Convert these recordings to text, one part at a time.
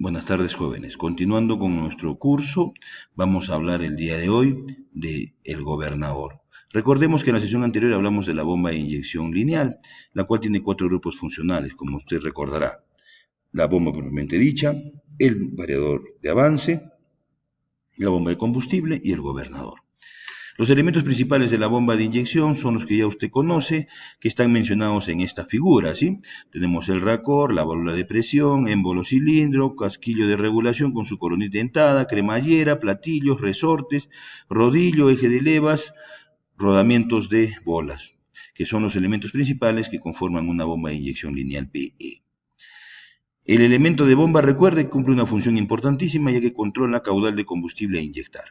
Buenas tardes, jóvenes. Continuando con nuestro curso, vamos a hablar el día de hoy de el gobernador. Recordemos que en la sesión anterior hablamos de la bomba de inyección lineal, la cual tiene 4 grupos funcionales, como usted recordará. La bomba propiamente dicha, el variador de avance, la bomba de combustible y el gobernador. Los elementos principales de la bomba de inyección son los que ya usted conoce, que están mencionados en esta figura, ¿sí? Tenemos el racor, la válvula de presión, émbolo cilindro, casquillo de regulación con su coronita dentada, cremallera, platillos, resortes, rodillo, eje de levas, rodamientos de bolas, que son los elementos principales que conforman una bomba de inyección lineal PE. El elemento de bomba, recuerde, cumple una función importantísima ya que controla caudal de combustible a inyectar.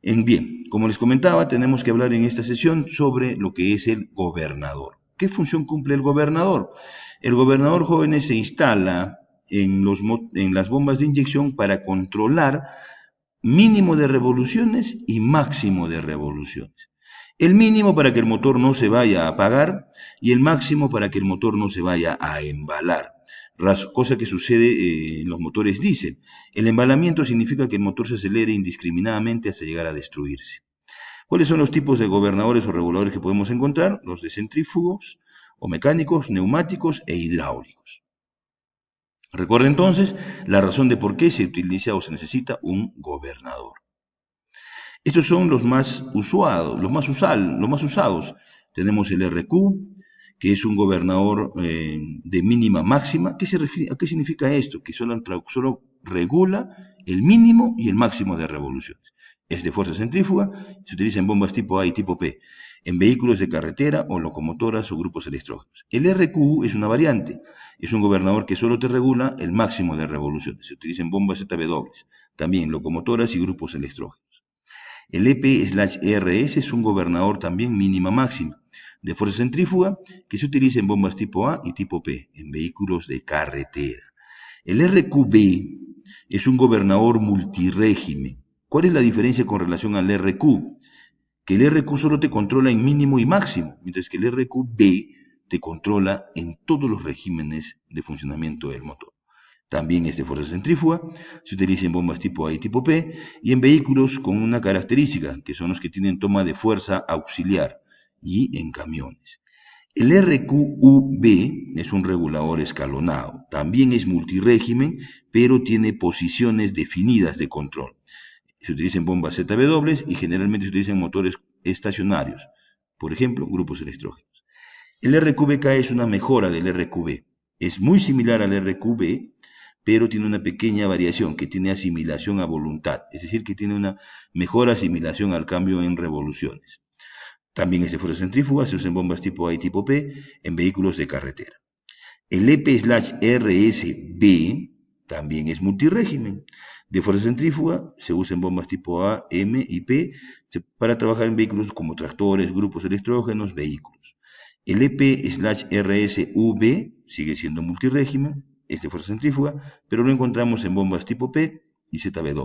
Bien, como les comentaba, tenemos que hablar en esta sesión sobre lo que es el gobernador. ¿Qué función cumple el gobernador? El gobernador, jóvenes, se instala en las bombas de inyección para controlar mínimo de revoluciones y máximo de revoluciones. El mínimo para que el motor no se vaya a apagar y el máximo para que el motor no se vaya a embalar. Cosa que sucede en los motores diésel. El embalamiento significa que el motor se acelere indiscriminadamente hasta llegar a destruirse. ¿Cuáles son los tipos de gobernadores o reguladores que podemos encontrar? Los de centrífugos o mecánicos, neumáticos e hidráulicos. Recuerda entonces la razón de por qué se utiliza o se necesita un gobernador. Estos son los más usados, los más usados. Tenemos el RQ, que es un gobernador de mínima máxima. ¿A qué significa esto? Que solo regula el mínimo y el máximo de revoluciones. Es de fuerza centrífuga, se utiliza en bombas tipo A y tipo P, en vehículos de carretera o locomotoras o grupos electrógenos. El RQ es una variante, es un gobernador que solo te regula el máximo de revoluciones. Se utiliza en bombas ZB dobles, también locomotoras y grupos electrógenos. El EP/RS es un gobernador también mínima máxima de fuerza centrífuga que se utiliza en bombas tipo A y tipo P, en vehículos de carretera. El RQB es un gobernador multirégimen. ¿Cuál es la diferencia con relación al RQ? Que el RQ solo te controla en mínimo y máximo, mientras que el RQB te controla en todos los regímenes de funcionamiento del motor. También es de fuerza centrífuga, se utiliza en bombas tipo A y tipo P y en vehículos con una característica, que son los que tienen toma de fuerza auxiliar y en camiones. El RQUB es un regulador escalonado, también es multirégimen, pero tiene posiciones definidas de control. Se utiliza en bombas ZB y generalmente se utiliza en motores estacionarios, por ejemplo, grupos electrógenos. El RQBK es una mejora del RQB, es muy similar al RQB, pero tiene una pequeña variación que tiene asimilación a voluntad, es decir, que tiene una mejor asimilación al cambio en revoluciones. También es de fuerza centrífuga, se usa en bombas tipo A y tipo P, en vehículos de carretera. El EP/RSB también es multirégimen. De fuerza centrífuga, se usa en bombas tipo A, M y P para trabajar en vehículos como tractores, grupos electrógenos, vehículos. El EP/RSV sigue siendo multirégimen, es de fuerza centrífuga, pero lo encontramos en bombas tipo P y ZB.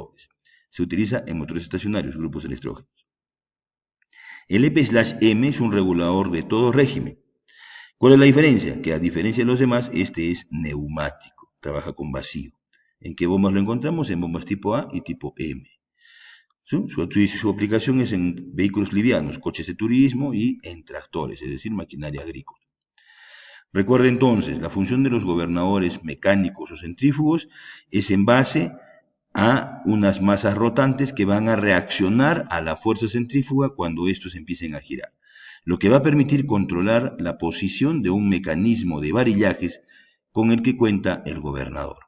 Se utiliza en motores estacionarios, grupos electrógenos. El EP/M es un regulador de todo régimen. ¿Cuál es la diferencia? Que a diferencia de los demás, este es neumático, trabaja con vacío. ¿En qué bombas lo encontramos? En bombas tipo A y tipo M. Su aplicación es en vehículos livianos, coches de turismo y en tractores, es decir, maquinaria agrícola. Recuerde entonces, la función de los gobernadores mecánicos o centrífugos es en base a unas masas rotantes que van a reaccionar a la fuerza centrífuga cuando estos empiecen a girar, lo que va a permitir controlar la posición de un mecanismo de varillajes con el que cuenta el gobernador.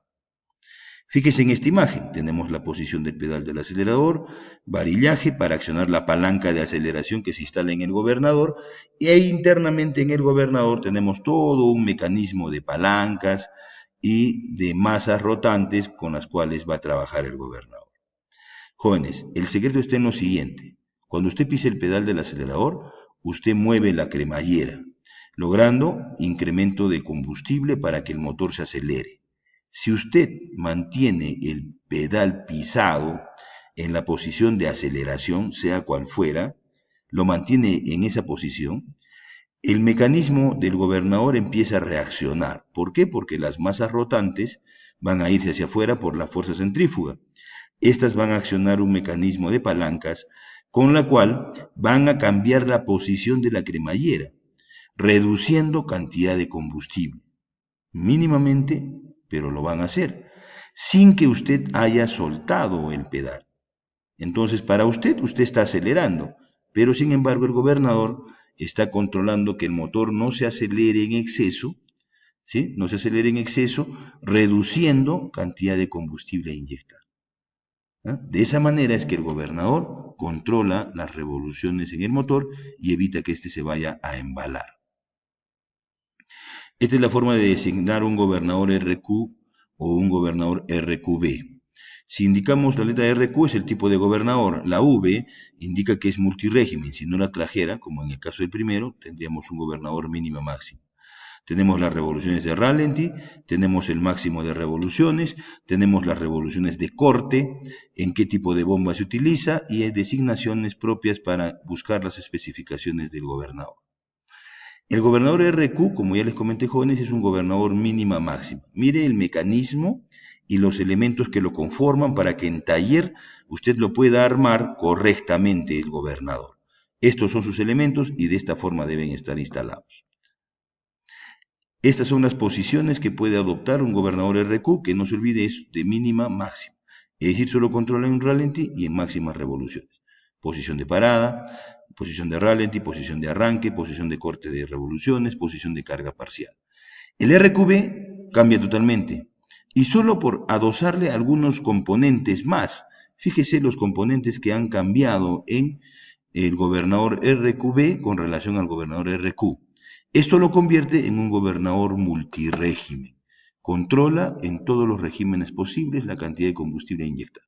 Fíjese en esta imagen, tenemos la posición del pedal del acelerador, varillaje para accionar la palanca de aceleración que se instala en el gobernador e internamente en el gobernador tenemos todo un mecanismo de palancas y de masas rotantes con las cuales va a trabajar el gobernador. Jóvenes, el secreto está en lo siguiente, cuando usted pisa el pedal del acelerador, usted mueve la cremallera, logrando incremento de combustible para que el motor se acelere. Si usted mantiene el pedal pisado en la posición de aceleración, sea cual fuera, lo mantiene en esa posición, el mecanismo del gobernador empieza a reaccionar. ¿Por qué? Porque las masas rotantes van a irse hacia afuera por la fuerza centrífuga. Estas van a accionar un mecanismo de palancas con la cual van a cambiar la posición de la cremallera, reduciendo cantidad de combustible. Mínimamente, pero lo van a hacer, sin que usted haya soltado el pedal. Entonces, para usted está acelerando, pero sin embargo el gobernador está controlando que el motor no se acelere en exceso, ¿sí? No se acelere en exceso, reduciendo cantidad de combustible a inyectar. ¿Ah? De esa manera es que el gobernador controla las revoluciones en el motor y evita que éste se vaya a embalar. Esta es la forma de designar un gobernador RQ o un gobernador RQB. Si indicamos la letra RQ es el tipo de gobernador, la V indica que es multirégimen. Si no la trajera, como en el caso del primero, tendríamos un gobernador mínimo máximo. Tenemos las revoluciones de ralentí, tenemos el máximo de revoluciones, tenemos las revoluciones de corte, en qué tipo de bomba se utiliza y hay designaciones propias para buscar las especificaciones del gobernador. El gobernador RQ, como ya les comenté, jóvenes, es un gobernador mínima máxima. Mire el mecanismo y los elementos que lo conforman para que en taller usted lo pueda armar correctamente el gobernador. Estos son sus elementos y de esta forma deben estar instalados. Estas son las posiciones que puede adoptar un gobernador RQ, que no se olvide es de mínima máxima. Es decir, solo controla en ralentí y en máximas revoluciones. Posición de parada, posición de ralentí, posición de arranque, posición de corte de revoluciones, posición de carga parcial. El RQB cambia totalmente y solo por adosarle algunos componentes más. Fíjese los componentes que han cambiado en el gobernador RQB con relación al gobernador RQ. Esto lo convierte en un gobernador multirégimen. Controla en todos los regímenes posibles la cantidad de combustible a inyectar.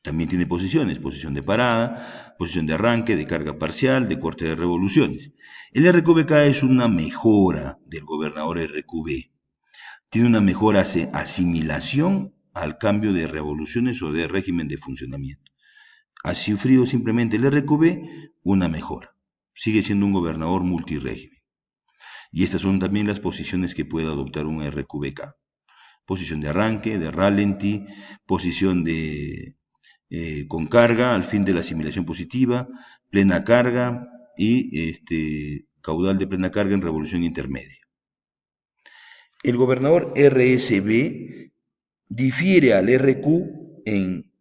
También tiene posiciones, posición de parada, posición de arranque, de carga parcial, de corte de revoluciones. El RQBK es una mejora del gobernador RQB. Tiene una mejor asimilación al cambio de revoluciones o de régimen de funcionamiento. Ha sufrido simplemente el RQB una mejora. Sigue siendo un gobernador multirégimen. Y estas son también las posiciones que puede adoptar un RQBK. Posición de arranque, de ralentí, posición de con carga al fin de la asimilación positiva, plena carga y caudal de plena carga en revolución intermedia. El gobernador RSB difiere al RQ en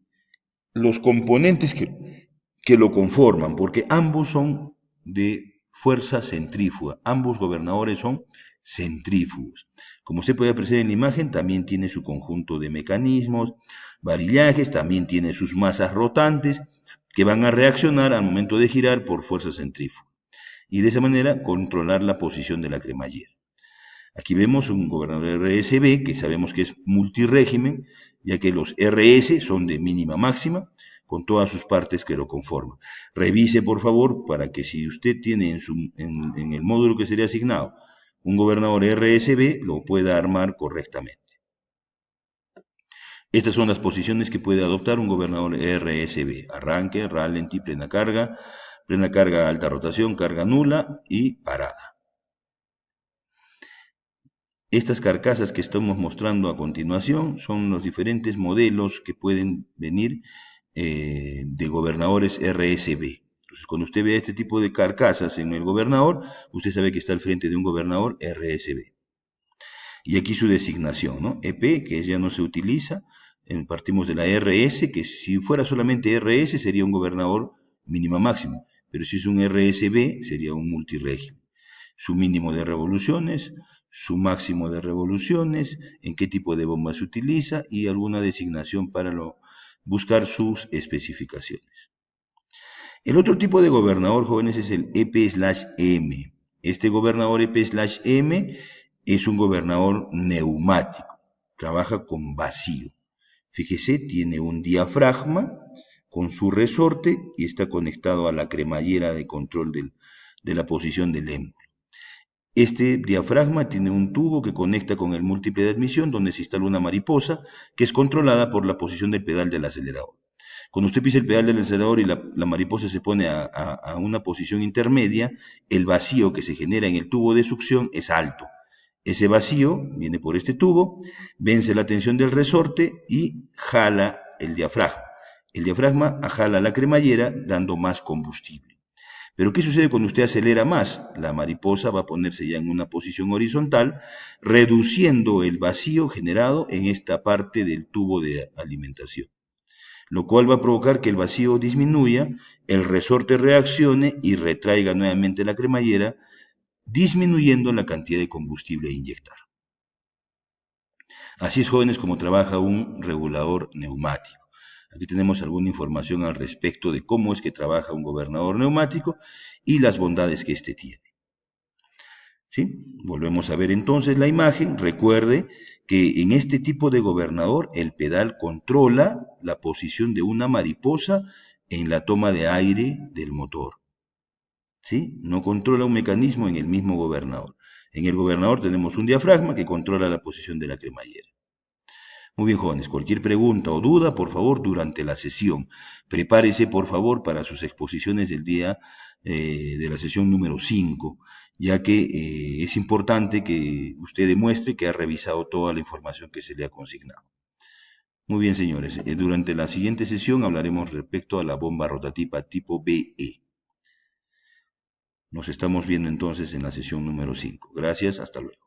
los componentes que lo conforman, porque ambos son de fuerza centrífuga, ambos gobernadores son centrífugos. Como usted puede apreciar en la imagen, también tiene su conjunto de mecanismos, varillajes, también tiene sus masas rotantes que van a reaccionar al momento de girar por fuerza centrífuga y de esa manera controlar la posición de la cremallera. Aquí vemos un gobernador RSB que sabemos que es multirégimen, ya que los RS son de mínima máxima, con todas sus partes que lo conforman. Revise, por favor, para que si usted tiene en el módulo que sería asignado un gobernador RSB, lo pueda armar correctamente. Estas son las posiciones que puede adoptar un gobernador RSB. Arranque, ralentí, plena carga, alta rotación, carga nula y parada. Estas carcasas que estamos mostrando a continuación son los diferentes modelos que pueden venir de gobernadores RSB. Entonces, cuando usted ve este tipo de carcasas en el gobernador, usted sabe que está al frente de un gobernador RSB. Y aquí su designación, ¿no? EP, que ya no se utiliza, partimos de la RS, que si fuera solamente RS sería un gobernador mínima máximo, pero si es un RSB sería un multirégimen. Su mínimo de revoluciones, su máximo de revoluciones, en qué tipo de bomba se utiliza y alguna designación para buscar sus especificaciones. El otro tipo de gobernador, jóvenes, es el EP/M. Este gobernador EP/M es un gobernador neumático, trabaja con vacío. Fíjese, tiene un diafragma con su resorte y está conectado a la cremallera de control de la posición del émbolo. Este diafragma tiene un tubo que conecta con el múltiple de admisión donde se instala una mariposa que es controlada por la posición del pedal del acelerador. Cuando usted pisa el pedal del acelerador y la mariposa se pone a una posición intermedia, el vacío que se genera en el tubo de succión es alto. Ese vacío viene por este tubo, vence la tensión del resorte y jala el diafragma. El diafragma jala la cremallera dando más combustible. Pero ¿qué sucede cuando usted acelera más? La mariposa va a ponerse ya en una posición horizontal, reduciendo el vacío generado en esta parte del tubo de alimentación, lo cual va a provocar que el vacío disminuya, el resorte reaccione y retraiga nuevamente la cremallera, disminuyendo la cantidad de combustible a inyectar. Así es, jóvenes, como trabaja un regulador neumático. Aquí tenemos alguna información al respecto de cómo es que trabaja un gobernador neumático y las bondades que éste tiene. ¿Sí? Volvemos a ver entonces la imagen. Recuerde que en este tipo de gobernador el pedal controla la posición de una mariposa en la toma de aire del motor. ¿Sí? No controla un mecanismo en el mismo gobernador. En el gobernador tenemos un diafragma que controla la posición de la cremallera. Muy bien, jóvenes, cualquier pregunta o duda, por favor, durante la sesión. Prepárese, por favor, para sus exposiciones del día de la sesión número 5, ya que es importante que usted demuestre que ha revisado toda la información que se le ha consignado. Muy bien, señores, durante la siguiente sesión hablaremos respecto a la bomba rotativa tipo BE. Nos estamos viendo entonces en la sesión número 5. Gracias, hasta luego.